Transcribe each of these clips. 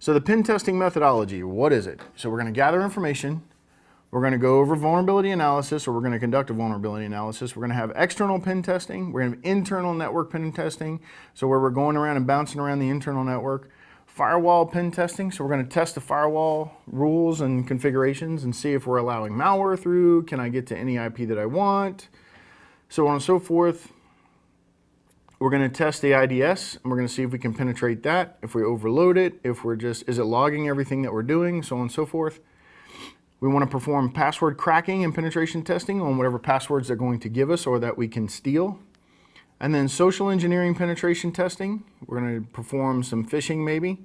So the pen testing methodology, what is it? So we're going to gather information, we're going to go over vulnerability analysis, or we're going to conduct a vulnerability analysis. We're going to have external pen testing, we're going to have internal network pen testing, so where we're going around and bouncing around the internal network. Firewall pen testing, so we're going to test the firewall rules and configurations and see if we're allowing malware through, can I get to any IP that I want, so on and so forth. We're going to test the IDS, and we're going to see if we can penetrate that, if we overload it, if we're just, is it logging everything that we're doing, so on and so forth. We want to perform password cracking and penetration testing on whatever passwords they're going to give us or that we can steal. And then social engineering penetration testing. We're going to perform some phishing maybe.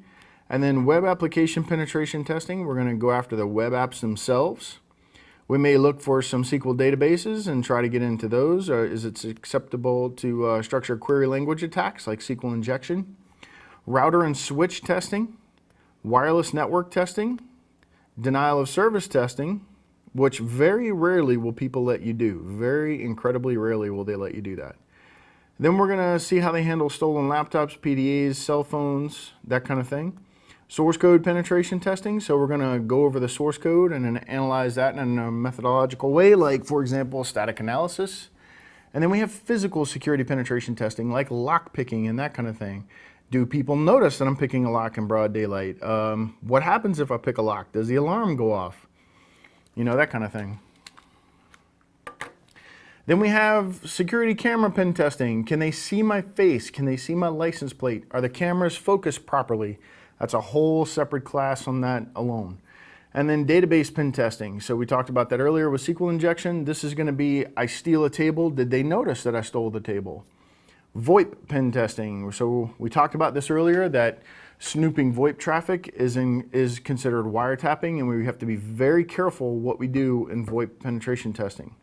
And then web application penetration testing. We're going to go after the web apps themselves. We may look for some SQL databases and try to get into those. Is it acceptable to structured query language attacks like SQL injection? Router and switch testing, wireless network testing, denial of service testing, which very rarely will people let you do. Very incredibly rarely will they let you do that. Then we're going to see how they handle stolen laptops, PDAs, cell phones, that kind of thing. Source code penetration testing, so we're going to go over the source code and then analyze that in a methodological way, like, for example, static analysis. And then we have physical security penetration testing, like lock picking and that kind of thing. Do people notice that I'm picking a lock in broad daylight? What happens if I pick a lock? Does the alarm go off? You know, that kind of thing. Then we have security camera pen testing. Can they see my face? Can they see my license plate? Are the cameras focused properly? That's a whole separate class on that alone. And then database pen testing. So we talked about that earlier with SQL injection. This is going to be, I steal a table. Did they notice that I stole the table? VoIP pen testing. So we talked about this earlier, that snooping VoIP traffic is considered wiretapping, and we have to be very careful what we do in VoIP penetration testing.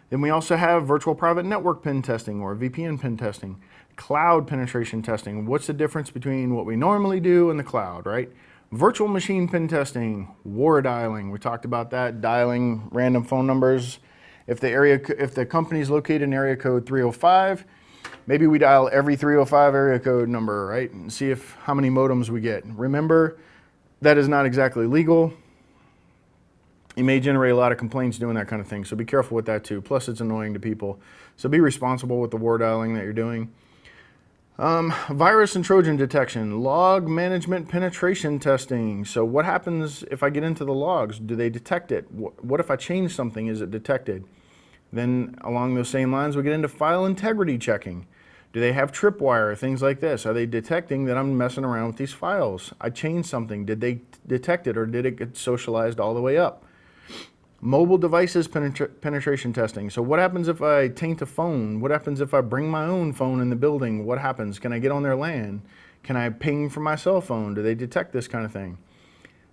Then we also have virtual private network pen testing, or VPN pen testing. Cloud penetration testing. What's the difference between what we normally do and the cloud, right? Virtual machine pen testing, war dialing. We talked about that, dialing random phone numbers. If the company is located in area code 305, maybe we dial every 305 area code number, right? And see how many modems we get. Remember, that is not exactly legal. You may generate a lot of complaints doing that kind of thing, so be careful with that too. Plus, it's annoying to people. So be responsible with the war dialing that you're doing. Virus and Trojan detection, log management penetration testing. So what happens if I get into the logs? Do they detect it? What if I change something? Is it detected? Then along those same lines, we get into file integrity checking. Do they have tripwire, things like this? Are they detecting that I'm messing around with these files? I changed something. Did they detect it, or did it get socialized all the way up? Mobile devices penetration testing. So what happens if I taint a phone? What happens if I bring my own phone in the building? What happens? Can I get on their LAN? Can I ping from my cell phone? Do they detect this kind of thing?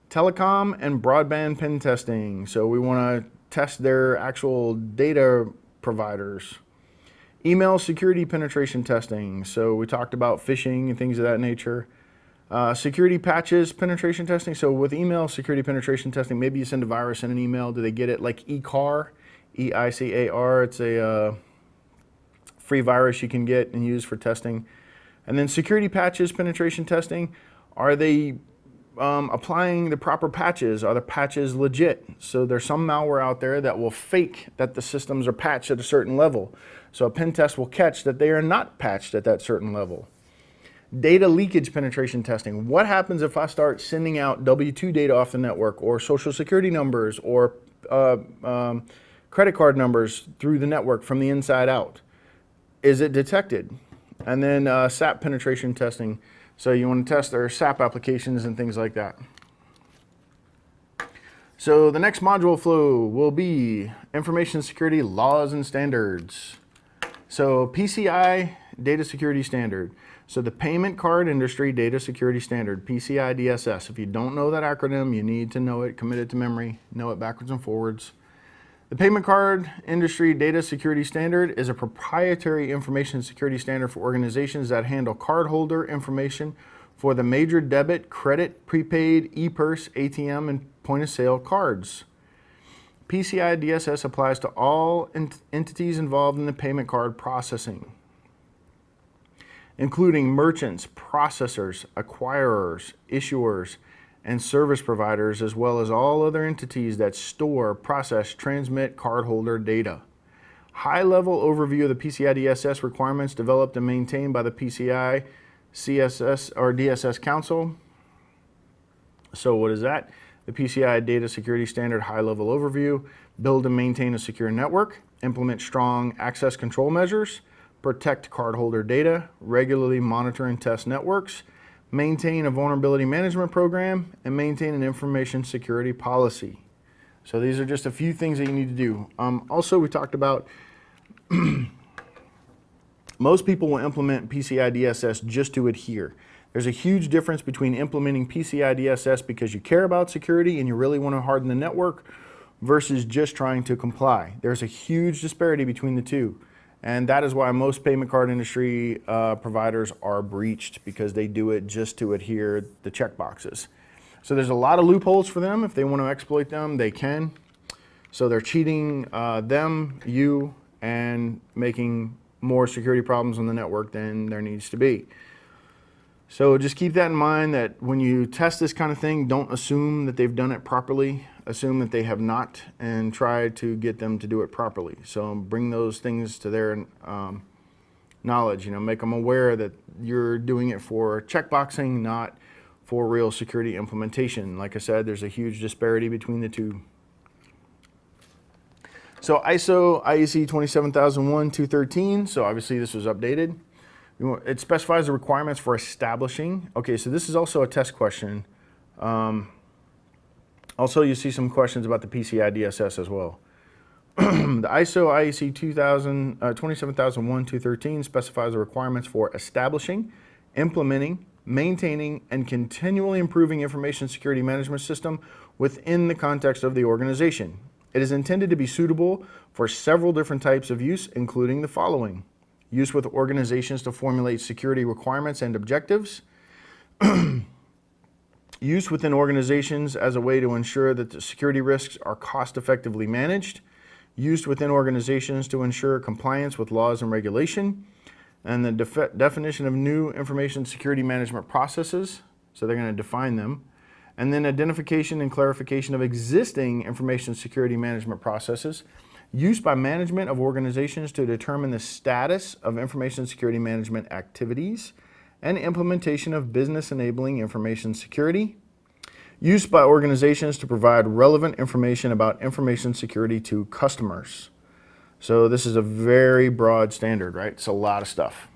Telecom and broadband pen testing. So we want to test their actual data providers. Email security penetration testing. So we talked about phishing and things of that nature. Security patches penetration testing. So with email security penetration testing, maybe you send a virus in an email. Do they get it? Like EICAR, E-I-C-A-R. It's a free virus you can get and use for testing. And then security patches penetration testing. Are they applying the proper patches? Are the patches legit? So there's some malware out there that will fake that the systems are patched at a certain level. So a pen test will catch that they are not patched at that certain level. Data leakage penetration testing. What happens if I start sending out W-2 data off the network, or social security numbers, or credit card numbers through the network from the inside out? Is it detected? And then SAP penetration testing. So you want to test their SAP applications and things like that. So the next module flow will be information security laws and standards. So PCI data security standard. So the payment card industry data security standard, PCI DSS. If you don't know that acronym, you need to know it, commit it to memory, know it backwards and forwards. The payment card industry data security standard is a proprietary information security standard for organizations that handle cardholder information for the major debit, credit, prepaid, e-purse, ATM, and point-of-sale cards. PCI DSS applies to all entities involved in the payment card processing, including merchants, processors, acquirers, issuers, and service providers, as well as all other entities that store, process, transmit cardholder data. High-level overview of the PCI DSS requirements developed and maintained by the PCI CSS or DSS Council. So what is that? The PCI Data Security Standard high-level overview: build and maintain a secure network, implement strong access control measures, protect cardholder data, regularly monitor and test networks, maintain a vulnerability management program, and maintain an information security policy. So these are just a few things that you need to do. Also, we talked about most people will implement PCI DSS just to adhere. There's a huge difference between implementing PCI DSS because you care about security and you really want to harden the network versus just trying to comply. There's a huge disparity between the two. And that is why most payment card industry providers are breached, because they do it just to adhere the checkboxes. So there's a lot of loopholes for them. If they want to exploit them, they can. So they're cheating them, you, and making more security problems on the network than there needs to be. So just keep that in mind, that when you test this kind of thing, don't assume that they've done it properly. Assume that they have not, and try to get them to do it properly. So bring those things to their knowledge. Make them aware that you're doing it for checkboxing, not for real security implementation. Like I said, there's a huge disparity between the two. So ISO IEC 27001-213, so obviously this was updated. It specifies the requirements for establishing. Okay, so this is also a test question. Also, you see some questions about the PCI DSS as well. The ISO IEC 27001-213 specifies the requirements for establishing, implementing, maintaining, and continually improving information security management system within the context of the organization. It is intended to be suitable for several different types of use, including the following: use with organizations to formulate security requirements and objectives, use within organizations as a way to ensure that the security risks are cost-effectively managed, used within organizations to ensure compliance with laws and regulation, and the definition of new information security management processes, so they're going to define them, and then identification and clarification of existing information security management processes, used by management of organizations to determine the status of information security management activities, and implementation of business enabling information security, used by organizations to provide relevant information about information security to customers. So this is a very broad standard, right? It's a lot of stuff.